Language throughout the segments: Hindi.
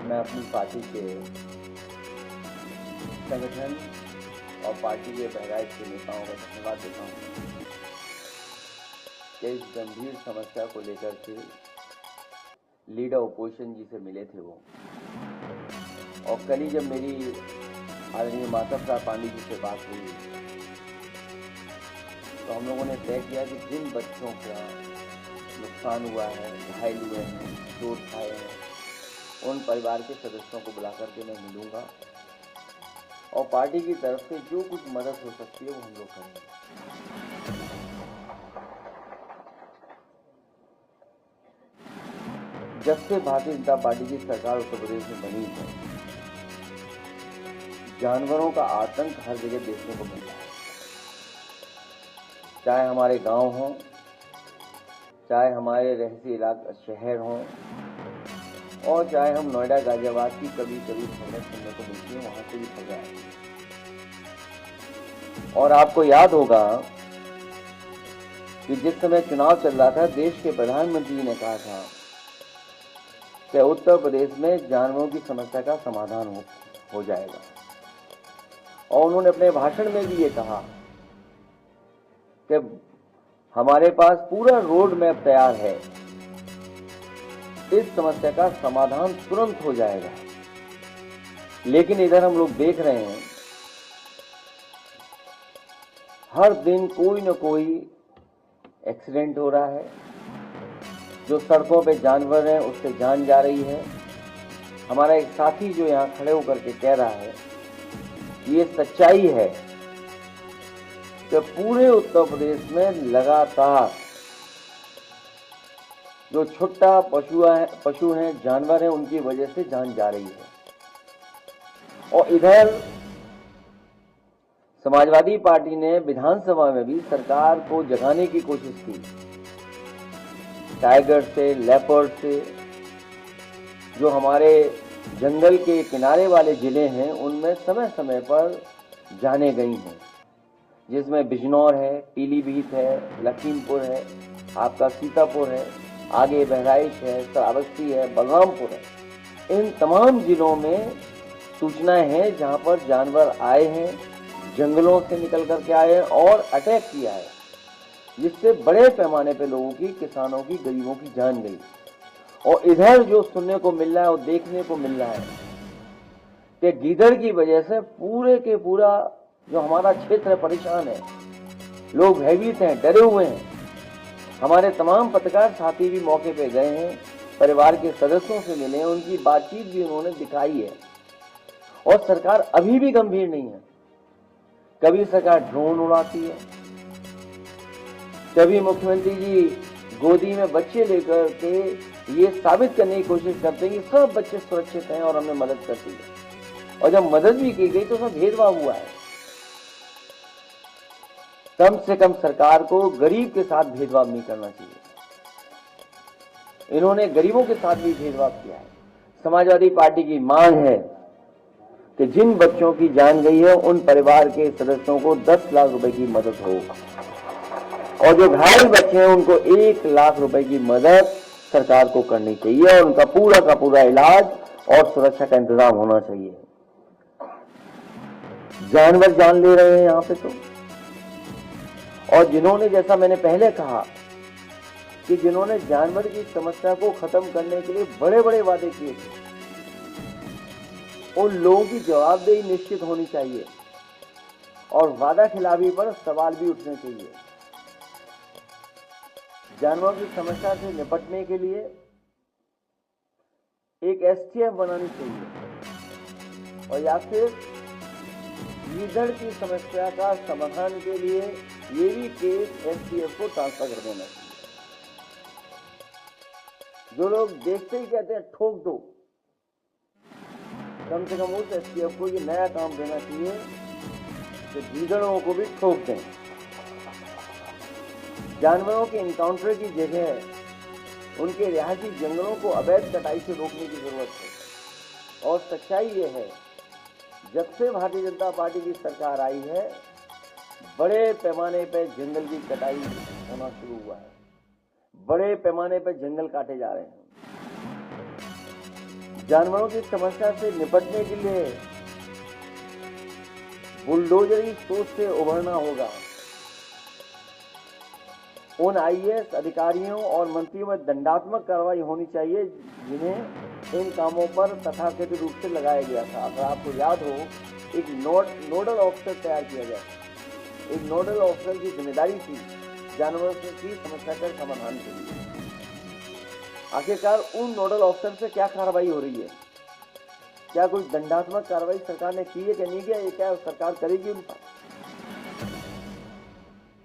मैं अपनी पार्टी के संगठन और पार्टी के बहराइच के नेताओं का धन्यवाद देता हूँ कि इस गंभीर समस्या को लेकर के लीडर ओपोजिशन जी से मिले थे वो, और कल ही जब मेरी आदरणीय माता प्रसाद पांडे जी से बात हुई तो हम लोगों ने तय किया कि जिन बच्चों का नुकसान हुआ है, घायल हुए हैं, चोट खाए हैं, उन परिवार के सदस्यों को बुला करके मैं मिलूंगा और पार्टी की तरफ से जो कुछ मदद हो सकती है वो हम लोग करेंगे। जब से भारतीय जनता पार्टी की सरकार उत्तर प्रदेश में बनी है, जानवरों का आतंक हर जगह देखने को मिल रहा है, चाहे हमारे गांव हों, चाहे हमारे रहसी इलाके शहर हों, और चाहे हम नोएडा गाजियाबाद की कभी कभी खबरें सुनने को मिलती है, वहां से भी खबरें आई। और आपको याद होगा कि जिस समय चुनाव चल रहा था, देश के प्रधानमंत्री ने कहा था कि उत्तर प्रदेश में जानवरों की समस्या का समाधान हो जाएगा, और उन्होंने अपने भाषण में भी ये कहा कि हमारे पास पूरा रोड मैप तैयार है, इस समस्या का समाधान तुरंत हो जाएगा। लेकिन इधर हम लोग देख रहे हैं हर दिन कोई न कोई एक्सीडेंट हो रहा है, जो सड़कों पे जानवर हैं उससे जान जा रही है। हमारा एक साथी जो यहाँ खड़े होकर के कह रहा है, ये सच्चाई है कि पूरे उत्तर प्रदेश में लगातार जो छुट्टा पशु हैं, जानवर हैं, उनकी वजह से जान जा रही है। और इधर समाजवादी पार्टी ने विधानसभा में भी सरकार को जगाने की कोशिश की, टाइगर से, लेपर्ड से, जो हमारे जंगल के किनारे वाले जिले हैं उनमें समय समय पर जाने गई हैं, जिसमें बिजनौर है, पीलीभीत है, लखीमपुर है, आपका सीतापुर है, आगे बहराइच है, श्रावस्ती है, बलरामपुर है। इन तमाम जिलों में सूचनाएं हैं जहां पर जानवर आए हैं, जंगलों से निकल करके आए हैं और अटैक किया है, जिससे बड़े पैमाने पे लोगों की, किसानों की, गरीबों की जान गई। और इधर जो सुनने को मिल रहा है और देखने को मिल रहा है कि गीदड़ की वजह से पूरे के पूरा जो हमारा क्षेत्र है परेशान है, लोग भयभीत हैं, डरे हुए हैं। हमारे तमाम पत्रकार साथी भी मौके पे गए हैं, परिवार के सदस्यों से मिले हैं, उनकी बातचीत भी उन्होंने दिखाई है। और सरकार अभी भी गंभीर नहीं है। कभी सरकार ड्रोन उड़ाती है, कभी मुख्यमंत्री जी गोदी में बच्चे लेकर के ये साबित करने की कोशिश करते हैं कि सब बच्चे सुरक्षित हैं और हमें मदद करती है। और जब मदद भी की गई तो उसमें भेदभाव हुआ है। कम से कम सरकार को गरीब के साथ भेदभाव नहीं करना चाहिए। इन्होंने गरीबों के साथ भी भेदभाव किया है। समाजवादी पार्टी की मांग है कि जिन बच्चों की जान गई है उन परिवार के सदस्यों को 10 लाख रुपए की मदद हो, और जो घायल बच्चे हैं उनको 1 लाख रुपए की मदद सरकार को करनी चाहिए, और उनका पूरा का पूरा इलाज और सुरक्षा का इंतजाम होना चाहिए। जानवर जान ले रहे हैं यहाँ पे तो, और जिन्होंने, जैसा मैंने पहले कहा कि जिन्होंने जानवर की समस्या को खत्म करने के लिए बड़े बड़े वादे किए थे, उन लोगों की जवाबदेही निश्चित होनी चाहिए और वादा खिलाफी पर सवाल भी उठने चाहिए। जानवरों की समस्या से निपटने के लिए एक एसटीएफ बनानी चाहिए, और या फिर गीदड़ की समस्या का समाधान के लिए ये भी केस एसटीएफ को ट्रांसफर कर देना चाहिए। जो लोग देखते ही कहते हैं ठोक दो, कम से कम उस एसटीएफ को ये नया काम देना चाहिए कि गीदड़ों को भी ठोक दें। जानवरों के इनकाउंटर की जगह उनके रिहायशी जंगलों को अवैध कटाई से रोकने की जरूरत है। और सच्चाई ये है, जब से भारतीय जनता पार्टी की सरकार आई है, बड़े पैमाने पर जंगल की कटाई होना शुरू हुआ है, बड़े पैमाने पर जंगल काटे जा रहे हैं। जानवरों की समस्या से निपटने के लिए बुलडोजरी सोच से उभरना होगा। उन आईएएस अधिकारियों और मंत्रियों में दंडात्मक कार्रवाई होनी चाहिए जिन्हें इन कामों पर तथाकथित रूप से लगाया गया था। अगर आपको याद हो, एक नोडल ऑफिसर तैयार किया गया था। एक नोडल ऑफिसर की जिम्मेदारी थी जानवरों की समस्या का समाधान के लिए। आखिरकार उन नोडल ऑफिसर से क्या कार्रवाई हो रही है? क्या कोई दंडात्मक कार्रवाई सरकार ने की है कि नहीं किया? ये क्या सरकार करेगी उन पर?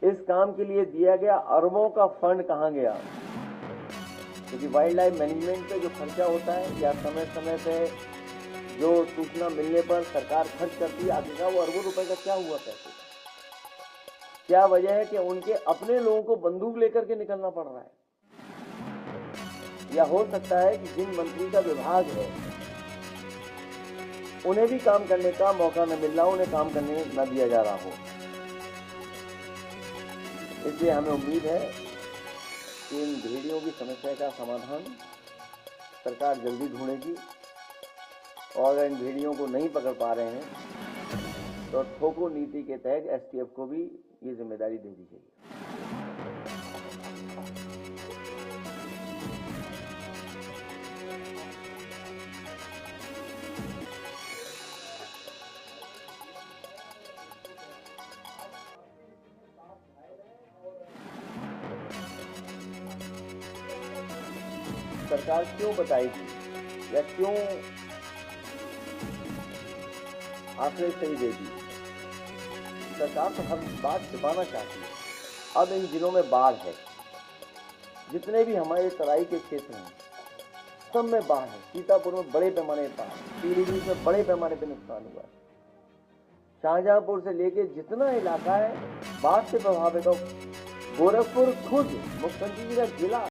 इस काम के लिए दिया गया अरबों का फंड कहां गया? क्योंकि वाइल्ड लाइफ मैनेजमेंट पे जो खर्चा होता है या समय समय पे जो सूचना मिलने पर सरकार खर्च करती है, आखिरकार वो अरबों रुपए का क्या हुआ पैसे? क्या वजह है कि उनके अपने लोगों को बंदूक लेकर के निकलना पड़ रहा है? या हो सकता है कि जिन मंत्री का विभाग है उन्हें भी काम करने का मौका न मिल रहा हो, उन्हें काम करने न दिया जा रहा हो। इसलिए हमें उम्मीद है कि इन भेड़ियों की समस्या का समाधान सरकार जल्दी ढूंढेगी और अगर इन भेड़ियों को नहीं पकड़ पा रहे हैं तो ठोको नीति के तहत एसटीएफ को भी ये जिम्मेदारी दे दी जाएगी। सरकार क्यों बताएगी या क्यों आंकड़े सही देगी? सरकार तो हर बात छिपाना चाहती है। अब इन जिलों में बाढ़ है, जितने भी हमारे तराई के क्षेत्र हैं सब में बाढ़ है। सीतापुर में बड़े पैमाने पर बाढ़, पीलीभीत में बड़े पैमाने पर नुकसान हुआ है। शाहजहांपुर से लेके जितना इलाका है बाढ़ से प्रभावित हो, गोरखपुर खुद मुख्यमंत्री जी का जिला